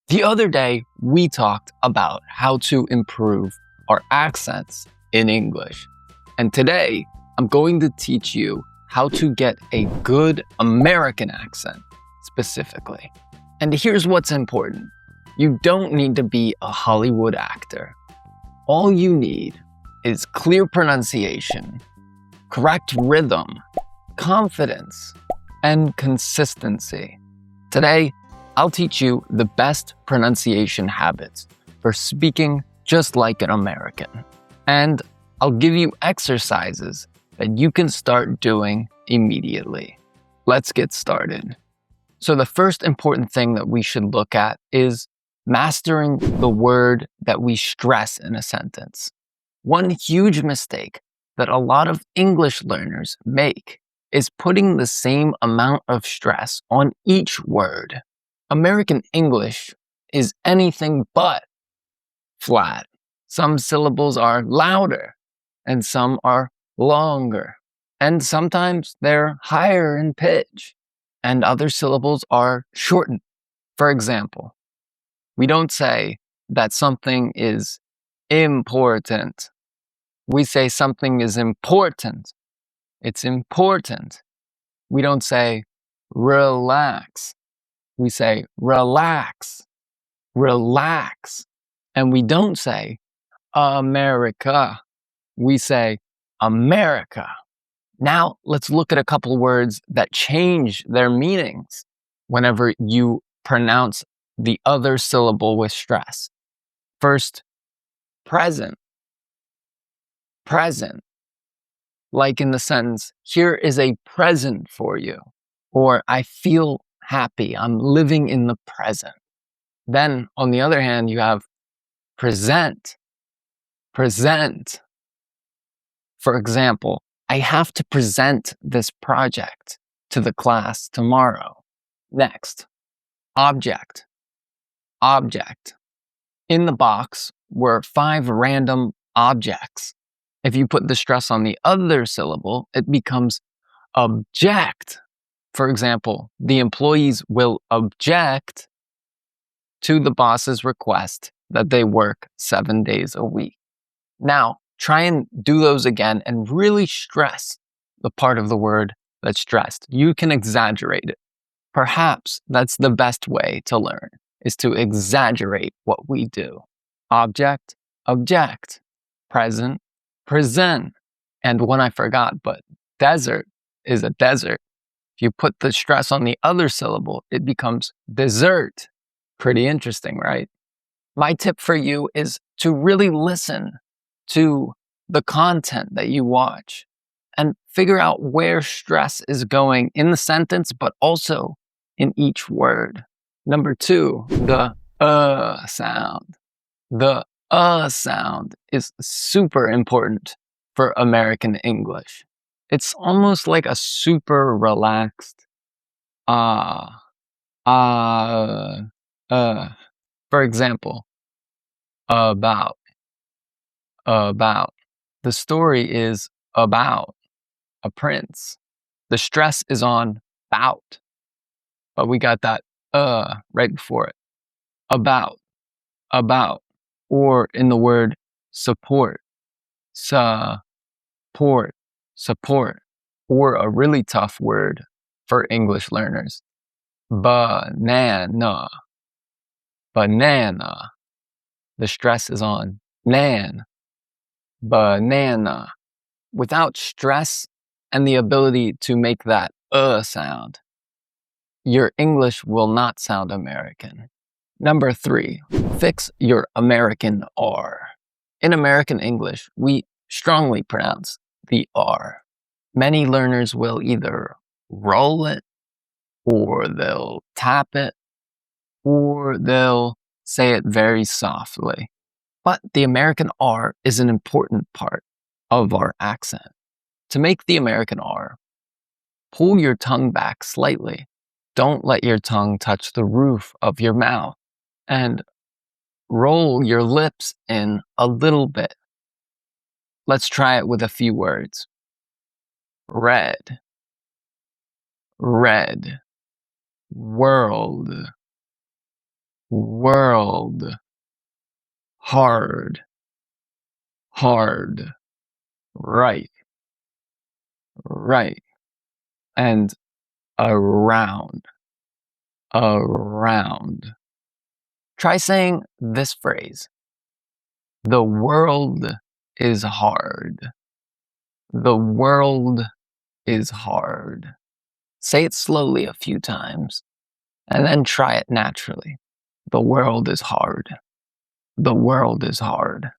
The other day, we talked about how to improve our accents in English. And today, I'm going to teach you how to get a good American accent specifically. And here's what's important. You don't need to be a Hollywood actor. All you need is clear pronunciation, correct rhythm, confidence, and consistency. Today, I'll teach you the best pronunciation habits for speaking just like an American. And I'll give you exercises that you can start doing immediately. Let's get started. So the first important thing that we should look at is mastering the word that we stress in a sentence. One huge mistake that a lot of English learners make is putting the same amount of stress on each word. American English is anything but flat. Some syllables are louder and some are longer. And sometimes they're higher in pitch and other syllables are shortened. For example, we don't say that something is important. We say something is important. It's important. We don't say relax. We say relax, relax. And we don't say America. We say America. Now let's look at a couple words that change their meanings whenever you pronounce the other syllable with stress. First, present. Present. Like in the sentence, here is a present for you. Or I feel happy. I'm living in the present. Then, on the other hand, you have present. Present. For example, I have to present this project to the class tomorrow. Next, object. Object. In the box were 5 random objects. If you put the stress on the other syllable, it becomes object. For example, the employees will object to the boss's request that they work 7 days a week. Now, try and do those again and really stress the part of the word that's stressed. You can exaggerate it. Perhaps that's the best way to learn, is to exaggerate what we do. Object, object. Present, present. And one I forgot, but desert is a desert. If you put the stress on the other syllable, it becomes dessert. Pretty interesting, right? My tip for you is to really listen to the content that you watch and figure out where stress is going in the sentence, but also in each word. Number 2, the sound. The sound is super important for American English. It's almost like a super relaxed For example, about. The story is about a prince. The stress is on bout, but we got that right before it. About. Or in the word support. Support. Or a really tough word for English learners. Banana. Banana. The stress is on nan. Banana. Without stress and the ability to make that sound, your English will not sound American. Number 3, fix your American R. In American English, we strongly pronounce the R. Many learners will either roll it, or they'll tap it, or they'll say it very softly. But the American R is an important part of our accent. To make the American R, pull your tongue back slightly. Don't let your tongue touch the roof of your mouth. And roll your lips in a little bit. Let's try it with a few words. Red. Red. World. world, hard, hard, right, right, and around, around. Try saying this phrase. The world is hard. The world is hard. Say it slowly a few times and then try it naturally. The world is hard. The world is hard.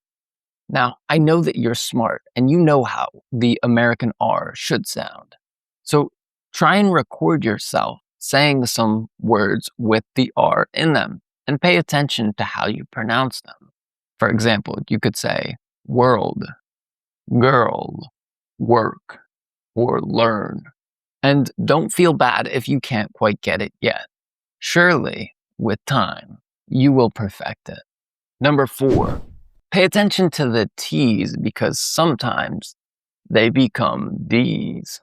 Now, I know that you're smart and you know how the American R should sound. So try and record yourself saying some words with the R in them and pay attention to how you pronounce them. For example, you could say world, girl, work, or learn. And don't feel bad if you can't quite get it yet. Surely, with time, you will perfect it. Number 4, pay attention to the T's because sometimes they become D's.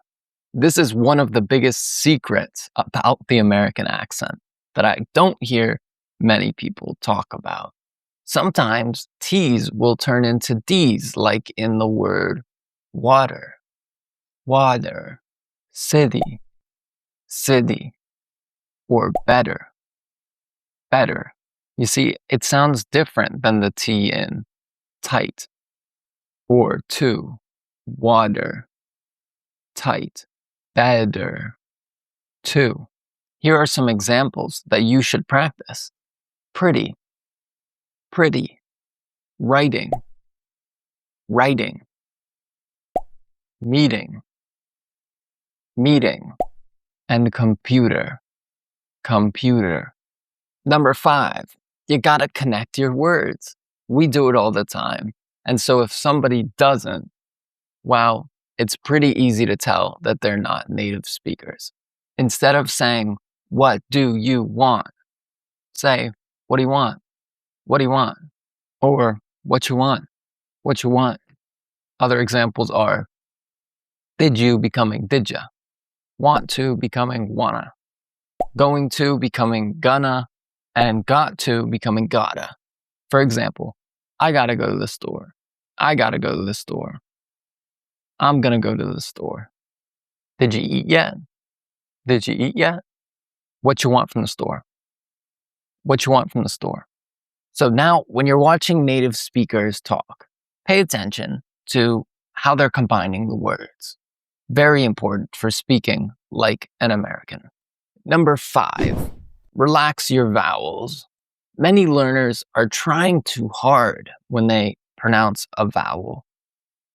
This is one of the biggest secrets about the American accent that I don't hear many people talk about. Sometimes T's will turn into D's, like in the word water, water, city, city, or better, better. You see, it sounds different than the T in tight or to, water, tight, better, to. Here are some examples that you should practice. Pretty, pretty, writing, writing, meeting, meeting, and computer, computer. Number 5, you gotta connect your words. We do it all the time. And so if somebody doesn't, well, it's pretty easy to tell that they're not native speakers. Instead of saying, what do you want? Say, what do you want? What do you want? Or what you want? What you want? Other examples are, did you becoming did ya? Want to becoming wanna. Going to becoming gonna. And got to becoming gotta. For example, I gotta go to the store. I gotta go to the store. I'm gonna go to the store. Did you eat yet? Did you eat yet? What you want from the store? What you want from the store? So now, when you're watching native speakers talk, pay attention to how they're combining the words. Very important for speaking like an American. Number 5, relax your vowels. Many learners are trying too hard when they pronounce a vowel,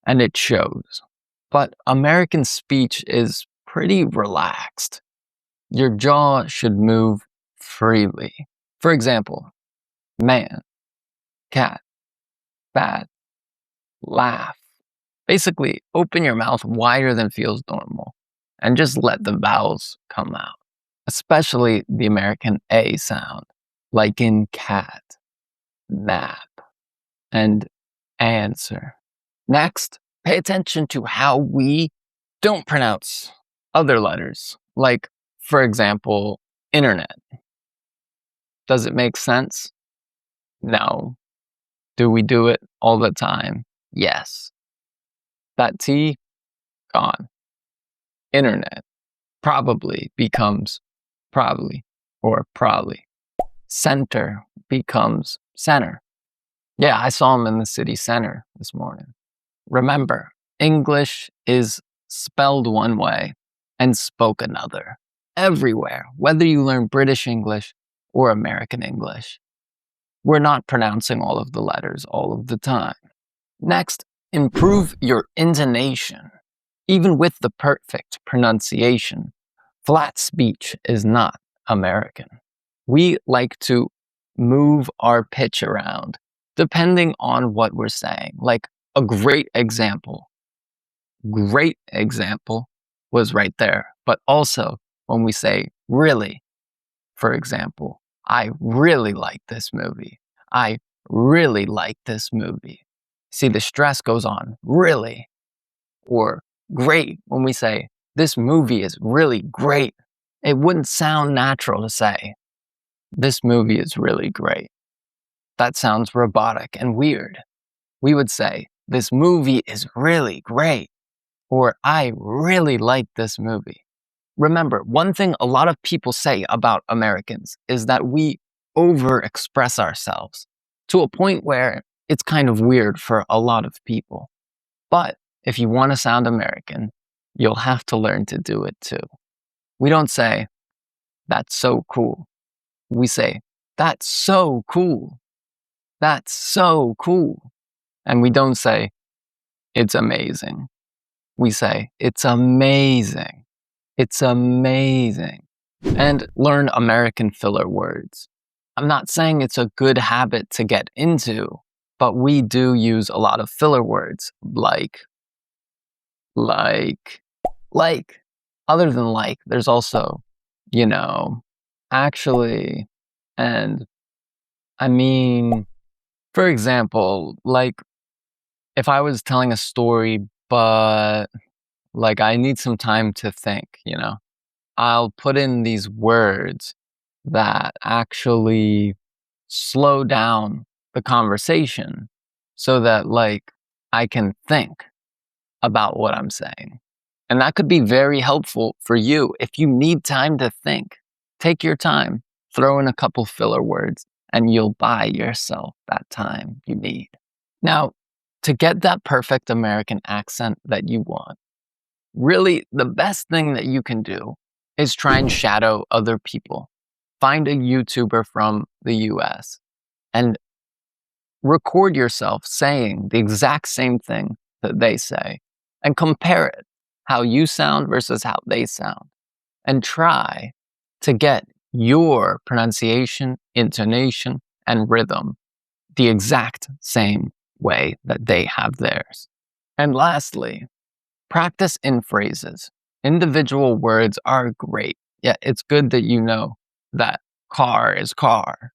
and it shows. But American speech is pretty relaxed. Your jaw should move freely. For example, man, cat, bat, laugh. Basically, open your mouth wider than feels normal and just let the vowels come out, especially the American A sound, like in cat, nap, and answer. Next, pay attention to how we don't pronounce other letters, like, for example, internet. Does it make sense? No. Do we do it all the time? Yes. That T, gone. Internet probably becomes probably or probably. Center becomes center. Yeah, I saw him in the city center this morning. Remember, English is spelled one way and spoke another. Everywhere, whether you learn British English or American English. We're not pronouncing all of the letters all of the time. Next, improve your intonation. Even with the perfect pronunciation, flat speech is not American. We like to move our pitch around depending on what we're saying. Like a great example was right there. But also when we say really, for example, I really like this movie. I really like this movie. See, the stress goes on, really. Or great, when we say, this movie is really great. It wouldn't sound natural to say, This movie is really great. That sounds robotic and weird. We would say, this movie is really great, or I really like this movie. Remember, one thing a lot of people say about Americans is that we overexpress ourselves to a point where it's kind of weird for a lot of people. But if you want to sound American, you'll have to learn to do it too. We don't say, that's so cool. We say, that's so cool. That's so cool. And we don't say, it's amazing. We say, it's amazing. It's amazing. And learn American filler words. I'm not saying it's a good habit to get into, but we do use a lot of filler words like. Other than like, there's also, actually, and I mean, for example, like if I was telling a story, but like I need some time to think, I'll put in these words that actually slow down the conversation so that like I can think about what I'm saying. And that could be very helpful for you if you need time to think. Take your time, throw in a couple filler words, and you'll buy yourself that time you need. Now, to get that perfect American accent that you want, really the best thing that you can do is try and shadow other people. Find a YouTuber from the US and record yourself saying the exact same thing that they say and compare it, how you sound versus how they sound, and try to get your pronunciation, intonation, and rhythm the exact same way that they have theirs. And lastly, practice in phrases. Individual words are great. Yeah, it's good that you know that car is car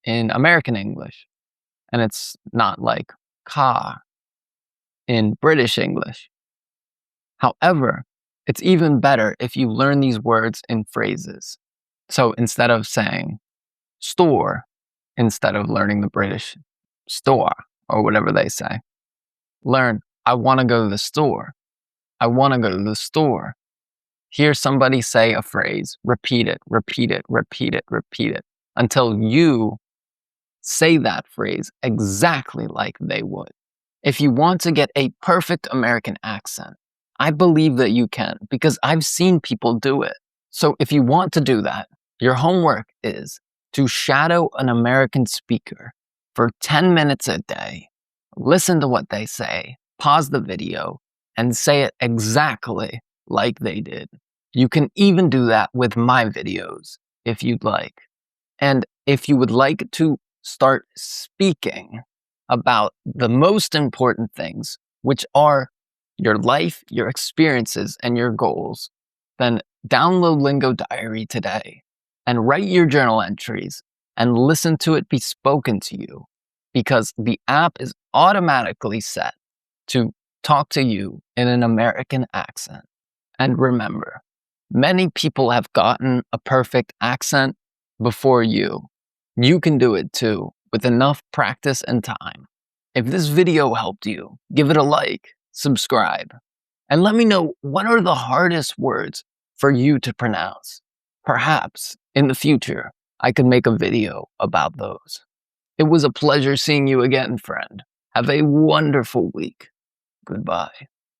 in American English, and it's not like car in British English. However, it's even better if you learn these words in phrases. So instead of saying store, instead of learning the British store or whatever they say, learn, I want to go to the store. I want to go to the store. Hear somebody say a phrase, repeat it, repeat it, repeat it, repeat it, until you say that phrase exactly like they would. If you want to get a perfect American accent, I believe that you can because I've seen people do it. So if you want to do that, your homework is to shadow an American speaker for 10 minutes a day. Listen to what they say, pause the video, and say it exactly like they did. You can even do that with my videos if you'd like. And if you would like to start speaking about the most important things, which are your life, your experiences, and your goals, then download Lingo Diary today and write your journal entries and listen to it be spoken to you, because the app is automatically set to talk to you in an American accent. And remember, many people have gotten a perfect accent before you. You can do it too with enough practice and time. If this video helped you, give it a like, subscribe, and let me know what are the hardest words for you to pronounce. Perhaps in the future, I could make a video about those. It was a pleasure seeing you again, friend. Have a wonderful week. Goodbye.